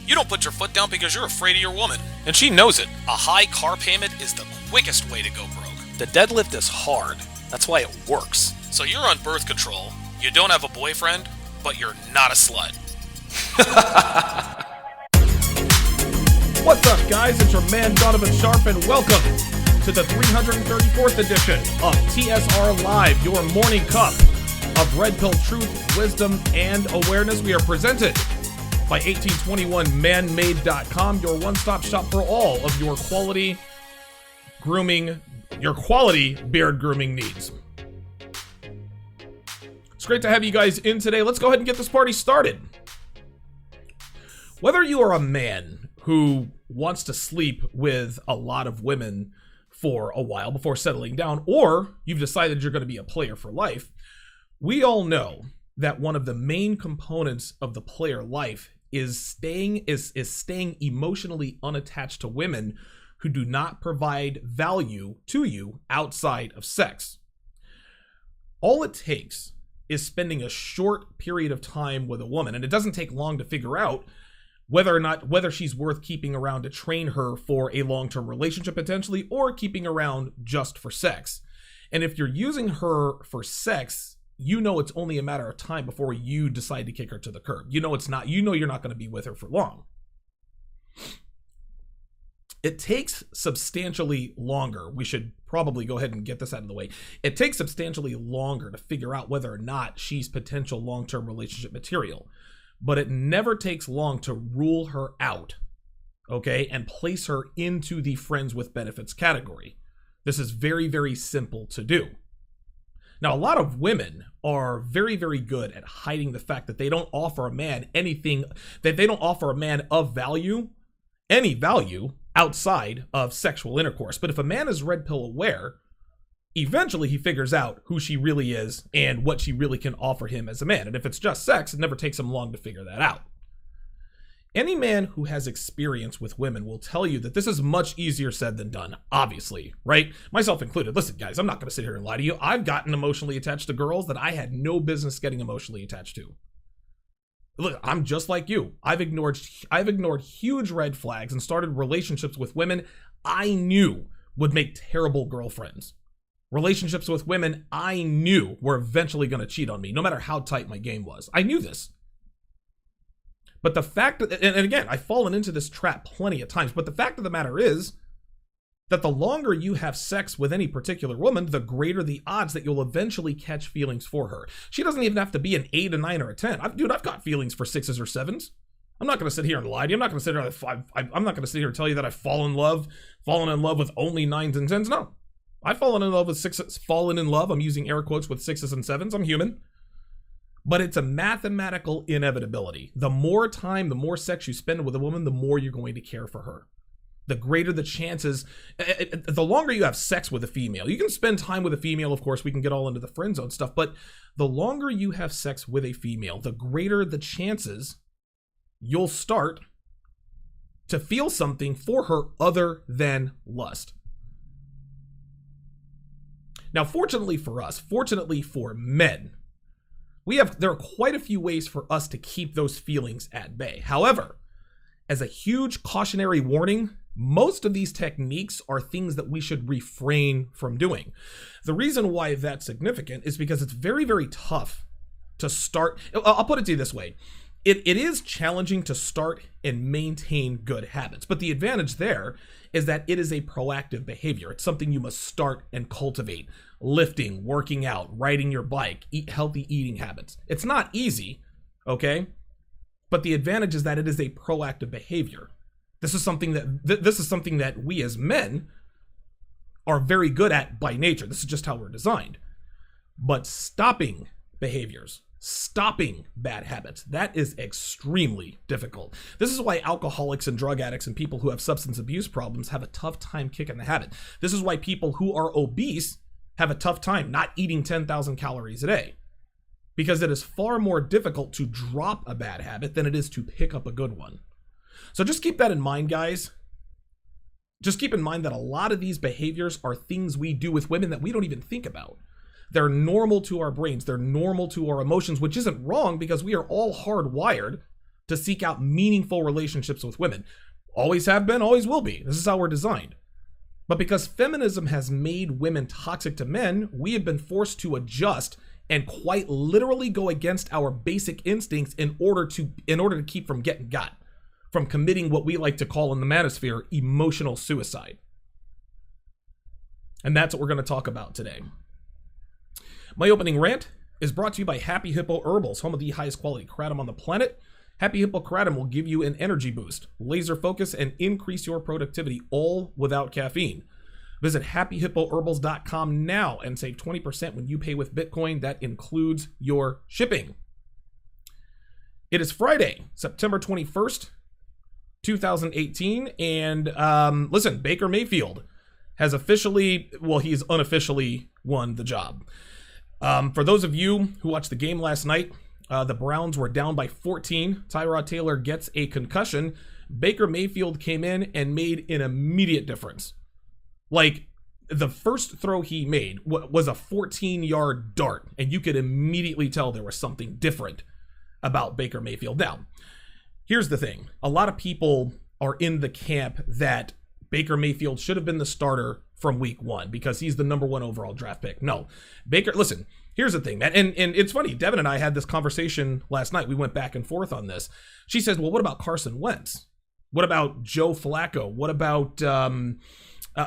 You don't put your foot down because you're afraid of your woman. And she knows it. A high car payment is the quickest way to go broke. The deadlift is hard. That's why it works. So you're on birth control, you don't have a boyfriend, but you're not a slut. What's up, guys? It's your man, Donovan Sharpe, and welcome to the 334th edition of TSR Live, your morning cup of red pill truth, wisdom, and awareness. We are presented by 1821manmade.com, your one-stop shop for all of your quality grooming, your quality beard grooming needs. It's great to have you guys in today. Let's go ahead and get this party started. Whether you are a man who wants to sleep with a lot of women for a while before settling down, or you've decided you're going to be a player for life, we all know that one of the main components of the player life is staying emotionally unattached to women who do not provide value to you outside of sex. All it takes is spending a short period of time with a woman, and it doesn't take long to figure out whether she's worth keeping around to train her for a long-term relationship potentially, or keeping around just for sex. And if you're using her for sex, you know it's only a matter of time before you decide to kick her to the curb. You know you're not going to be with her for long. It takes substantially longer. We should probably go ahead and get this out of the way. It takes substantially longer to figure out whether or not she's potential long-term relationship material. But it never takes long to rule her out, okay, and place her into the friends with benefits category. This is very, very simple to do. Now, a lot of women are very, very good at hiding the fact that they don't offer a man anything, that they don't offer a man of value, any value, outside of sexual intercourse. But if a man is red pill aware, eventually he figures out who she really is and what she really can offer him as a man. And if it's just sex, it never takes him long to figure that out. Any man who has experience with women will tell you that this is much easier said than done, obviously, right? Myself included. Listen, guys, I'm not going to sit here and lie to you. I've gotten emotionally attached to girls that I had no business getting emotionally attached to. Look, I'm just like you. I've ignored huge red flags and started relationships with women I knew would make terrible girlfriends. Relationships with women I knew were eventually going to cheat on me, no matter how tight my game was. I knew this. But the fact that, and again, I've fallen into this trap plenty of times, but the fact of the matter is that the longer you have sex with any particular woman, the greater the odds that you'll eventually catch feelings for her. She doesn't even have to be an 8, a 9, or a 10. I've got feelings for 6s or 7s. I'm not going to sit here and lie to you. I'm not going to sit here. I'm not going to sit here and tell you that I've fallen in love with only 9s and 10s. No, I've fallen in love with 6s. Fallen in love. I'm using air quotes with 6s and 7s. I'm human. But it's a mathematical inevitability. The more time, the more sex you spend with a woman, the more you're going to care for her. The greater the chances, the longer you have sex with a female. You can spend time with a female, of course, we can get all into the friend zone stuff, but the longer you have sex with a female, the greater the chances you'll start to feel something for her other than lust. Now, fortunately for us, fortunately for men, there are quite a few ways for us to keep those feelings at bay. However, as a huge cautionary warning, most of these techniques are things that we should refrain from doing. The reason why that's significant is because it's very, very tough to start. I'll put it to you this way. It is challenging to start and maintain good habits, but the advantage there is that it is a proactive behavior. It's something you must start and cultivate. Lifting, working out, riding your bike, healthy eating habits. It's not easy, okay? But the advantage is that it is a proactive behavior. This is something that we as men are very good at by nature. This is just how we're designed. But stopping behaviors, stopping bad habits, that is extremely difficult. This is why alcoholics and drug addicts and people who have substance abuse problems have a tough time kicking the habit. This is why people who are obese have a tough time not eating 10,000 calories a day, because it is far more difficult to drop a bad habit than it is to pick up a good one. So just keep that in mind, guys. Just keep in mind that a lot of these behaviors are things we do with women that we don't even think about. They're normal to our brains. They're normal to our emotions, which isn't wrong because we are all hardwired to seek out meaningful relationships with women. Always have been, always will be. This is how we're designed. But because feminism has made women toxic to men, we have been forced to adjust and quite literally go against our basic instincts in order to keep from getting got, from committing what we like to call in the manosphere emotional suicide. And that's what we're going to talk about today. My opening rant is brought to you by Happy Hippo Herbals, home of the highest quality kratom on the planet. Happy Hippo Kratom will give you an energy boost, laser focus, and increase your productivity, all without caffeine. Visit happyhippoherbals.com now and save 20% when you pay with Bitcoin. That includes your shipping. It is Friday, September 21st, 2018, and listen, Baker Mayfield has officially, well, he's unofficially won the job. For those of you who watched the game last night, the Browns were down by 14. Tyrod Taylor gets a concussion. Baker Mayfield came in and made an immediate difference. Like, the first throw he made was a 14-yard dart, and you could immediately tell there was something different about Baker Mayfield. Now, here's the thing. A lot of people are in the camp that Baker Mayfield should have been the starter from week one because he's the number one overall draft pick. No, Baker, listen, here's the thing, man. And it's funny, Devin and I had this conversation last night. We went back and forth on this. She says, well, what about Carson Wentz? What about Joe Flacco? What about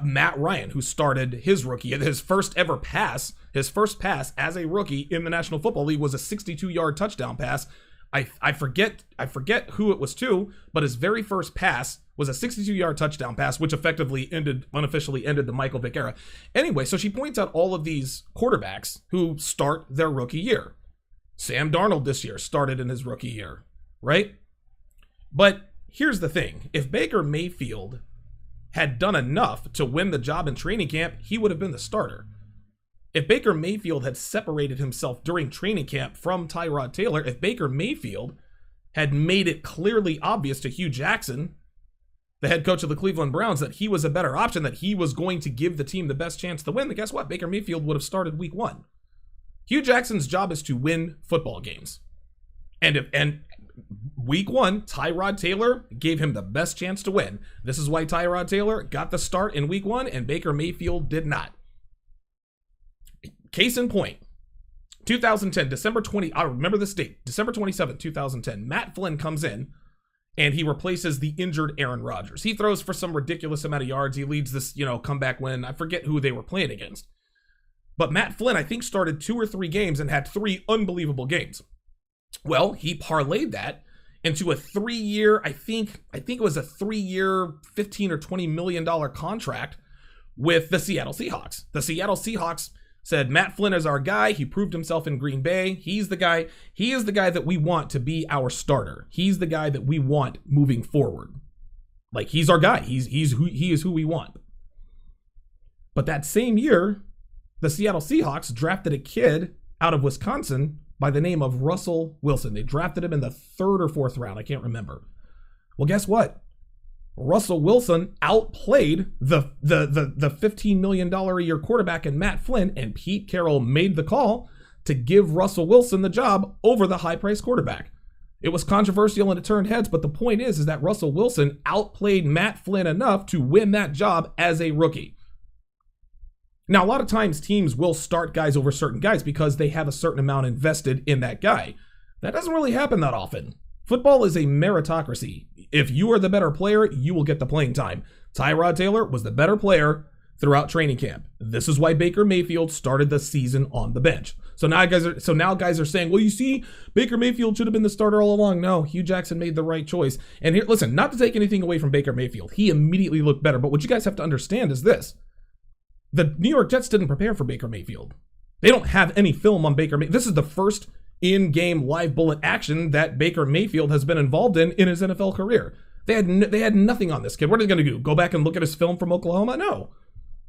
Matt Ryan, who started his rookie? His first pass as a rookie in the National Football League was a 62-yard touchdown pass. I forget who it was to, but his very first pass was a 62-yard touchdown pass, which unofficially ended the Michael Vick era. Anyway, so she points out all of these quarterbacks who start their rookie year. Sam Darnold this year started in his rookie year, right? But here's the thing. If Baker Mayfield had done enough to win the job in training camp, he would have been the starter. If Baker Mayfield had separated himself during training camp from Tyrod Taylor, if Baker Mayfield had made it clearly obvious to Hugh Jackson, the head coach of the Cleveland Browns, that he was a better option, that he was going to give the team the best chance to win, then guess what? Baker Mayfield would have started week one. Hugh Jackson's job is to win football games. And week one, Tyrod Taylor gave him the best chance to win. This is why Tyrod Taylor got the start in week one and Baker Mayfield did not. Case in point, 2010, December 20, I remember this date, December 27, 2010, Matt Flynn comes in and he replaces the injured Aaron Rodgers. He throws for some ridiculous amount of yards. He leads this, comeback win. I forget who they were playing against. But Matt Flynn, I think, started 2 or 3 games and had 3 unbelievable games. Well, he parlayed that into a 3-year, I think it was a 3-year, $15 or $20 million contract with the Seattle Seahawks. The Seattle Seahawks said, Matt Flynn is our guy. He proved himself in Green Bay. He's the guy. He is the guy that we want to be our starter. He's the guy that we want moving forward. Like, he's our guy. He is who we want. But that same year, the Seattle Seahawks drafted a kid out of Wisconsin by the name of Russell Wilson. They drafted him in the 3rd or 4th round. I can't remember. Well, guess what? Russell Wilson outplayed the $15 million a year quarterback in Matt Flynn, and Pete Carroll made the call to give Russell Wilson the job over the high-priced quarterback. It was controversial and it turned heads, but the point is that Russell Wilson outplayed Matt Flynn enough to win that job as a rookie. Now, a lot of times teams will start guys over certain guys because they have a certain amount invested in that guy. That doesn't really happen that often. Football is a meritocracy. If you are the better player, you will get the playing time. Tyrod Taylor was the better player throughout training camp. This is why Baker Mayfield started the season on the bench. So now guys are saying, well, you see, Baker Mayfield should have been the starter all along. No, Hugh Jackson made the right choice. And here, listen, not to take anything away from Baker Mayfield. He immediately looked better. But what you guys have to understand is this. The New York Jets didn't prepare for Baker Mayfield. They don't have any film on Baker Mayfield. This is the first in-game live bullet action that Baker Mayfield has been involved in his NFL career. They had nothing on this kid. What are they going to do? Go back and look at his film from Oklahoma? No.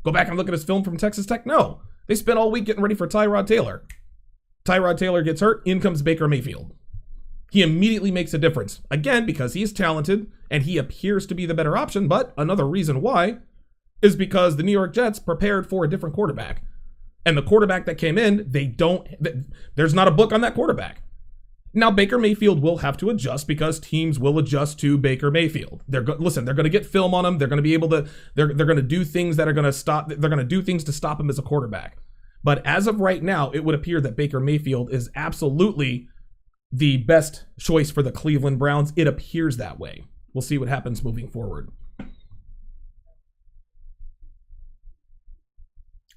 Go back and look at his film from Texas Tech? No. They spent all week getting ready for Tyrod Taylor. Tyrod Taylor gets hurt. In comes Baker Mayfield. He immediately makes a difference. Again, because he is talented and he appears to be the better option, but another reason why is because the New York Jets prepared for a different quarterback. And the quarterback that came in, there's not a book on that quarterback. Now, Baker Mayfield will have to adjust because teams will adjust to Baker Mayfield. They're going to get film on him. They're going to be able to, they're going to do things that are going to stop, they're going to do things to stop him as a quarterback. But as of right now, it would appear that Baker Mayfield is absolutely the best choice for the Cleveland Browns. It appears that way. We'll see what happens moving forward.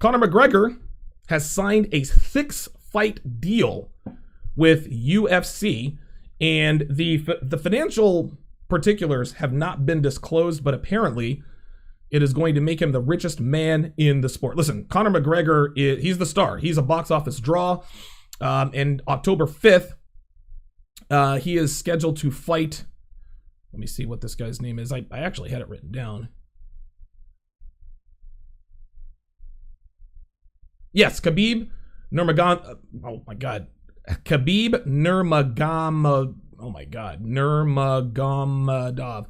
Conor McGregor has signed a 6-fight deal with UFC, and the financial particulars have not been disclosed, but apparently it is going to make him the richest man in the sport. Listen, Conor McGregor, he's the star. He's a box office draw. And October 5th, he is scheduled to fight. Let me see what this guy's name is. I actually had it written down. Yes, Khabib Nurmagomedov. Oh my God. Khabib Nurmagomedov. Oh my God. Nurmagomedov.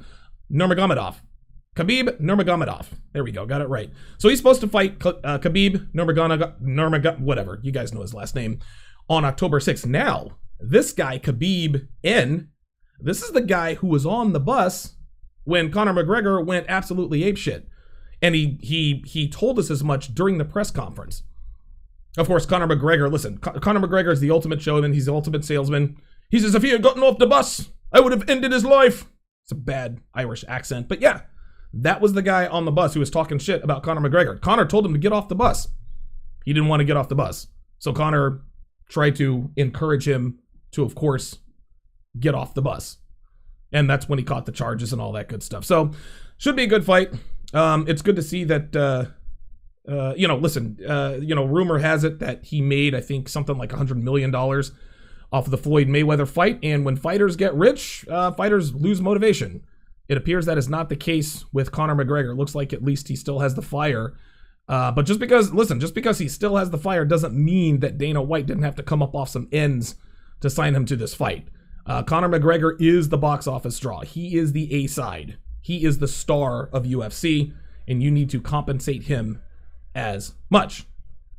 Khabib Nurmagomedov. There we go. Got it right. So he's supposed to fight Khabib Nurmagomedov, whatever. You guys know his last name, on October 6th. Now, this guy, Khabib N, this is the guy who was on the bus when Conor McGregor went absolutely apeshit. And he told us as much during the press conference. Of course, Conor McGregor, listen, Conor McGregor is the ultimate showman. He's the ultimate salesman. He says, if he had gotten off the bus, I would have ended his life. It's a bad Irish accent. But yeah, that was the guy on the bus who was talking shit about Conor McGregor. Conor told him to get off the bus. He didn't want to get off the bus. So Conor tried to encourage him to, of course, get off the bus. And that's when he caught the charges and all that good stuff. So, should be a good fight. It's good to see that... rumor has it that he made, I think, something like $100 million off of the Floyd Mayweather fight. And when fighters get rich, fighters lose motivation. It appears that is not the case with Conor McGregor. It looks like at least he still has the fire. But just because he still has the fire doesn't mean that Dana White didn't have to come up off some ends to sign him to this fight. Conor McGregor is the box office draw. He is the A-side. He is the star of UFC, and you need to compensate him as much.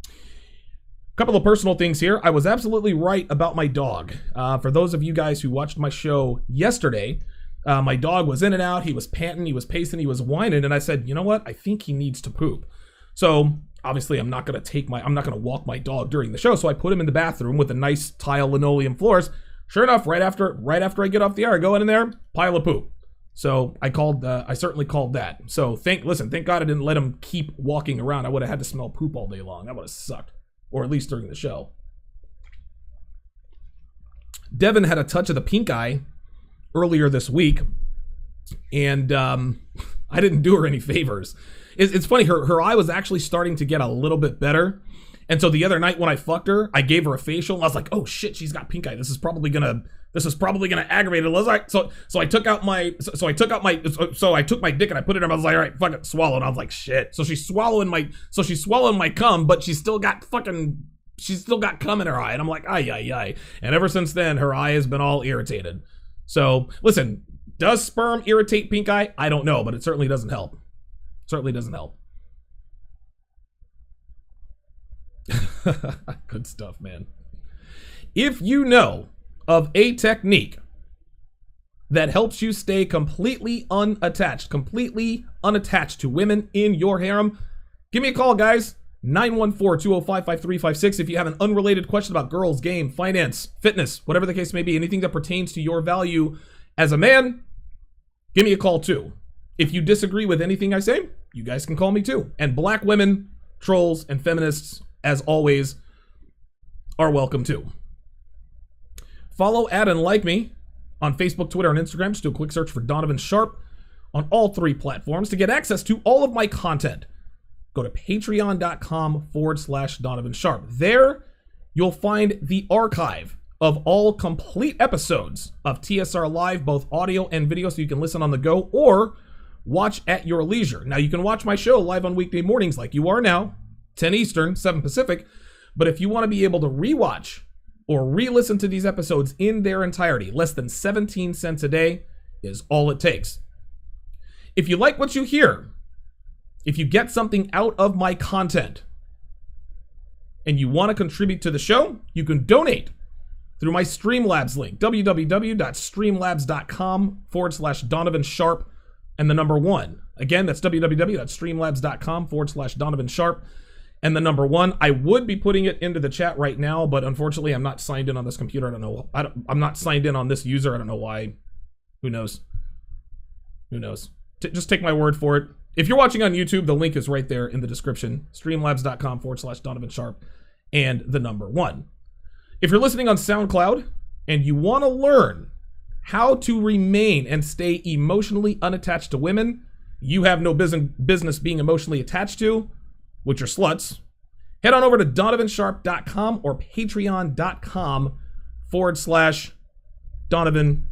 A couple of personal things here. I was absolutely right about my dog. For those of you guys who watched my show yesterday, my dog was in and out. He was panting, he was pacing, he was whining, and I said, you know what? I think he needs to poop. So obviously I'm not going to walk my dog during the show. So I put him in the bathroom with the nice tile linoleum floors. Sure enough, right after I get off the air, I go in there, pile of poop. So I certainly called that. So thank God I didn't let him keep walking around. I would have had to smell poop all day long. That would have sucked. Or at least during the show. Devin had a touch of the pink eye earlier this week. And I didn't do her any favors. It's funny, her eye was actually starting to get a little bit better. And so the other night when I fucked her, I gave her a facial. And I was like, oh shit, she's got pink eye. This is probably gonna aggravate it. I was like, so I took my dick and I put it in her. I was like, all right, fuck it, swallow. And I was like, shit. So she's swallowing my cum, but she's still got cum in her eye. And I'm like, ay. And ever since then, her eye has been all irritated. So listen, does sperm irritate pink eye? I don't know, but it certainly doesn't help. Good stuff, man. If you know of a technique that helps you stay completely unattached to women in your harem, give me a call, guys. 914-205-5356. If you have an unrelated question about girls, game, finance, fitness, whatever the case may be, anything that pertains to your value as a man, give me a call too. If you disagree with anything I say, you guys can call me too. And black women, trolls, and feminists, as always, are welcome too. Follow, add, and like me on Facebook, Twitter, and Instagram. Just do a quick search for Donovan Sharpe on all 3 platforms. To get access to all of my content, go to patreon.com/Donovan Sharpe. There, you'll find the archive of all complete episodes of TSR Live, both audio and video, so you can listen on the go or watch at your leisure. Now, you can watch my show live on weekday mornings like you are now, 10 Eastern, 7 Pacific. But if you want to be able to rewatch or re-listen to these episodes in their entirety, less than 17 cents a day is all it takes. If you like what you hear, if you get something out of my content, and you want to contribute to the show, you can donate through my Streamlabs link, www.streamlabs.com/Donovan Sharpe and the number 1. Again, that's www.streamlabs.com/Donovan Sharpe and the number 1. I would be putting it into the chat right now, but unfortunately I'm not signed in on this computer. I don't know. I'm not signed in on this user. I don't know why. Who knows? Who knows? Just take my word for it. If you're watching on YouTube, the link is right there in the description. Streamlabs.com/Donovan Sharpe and the number 1. If you're listening on SoundCloud and you want to learn how to remain and stay emotionally unattached to women you have no business being emotionally attached to, which are sluts, head on over to donovansharpe.com or patreon.com/Donovan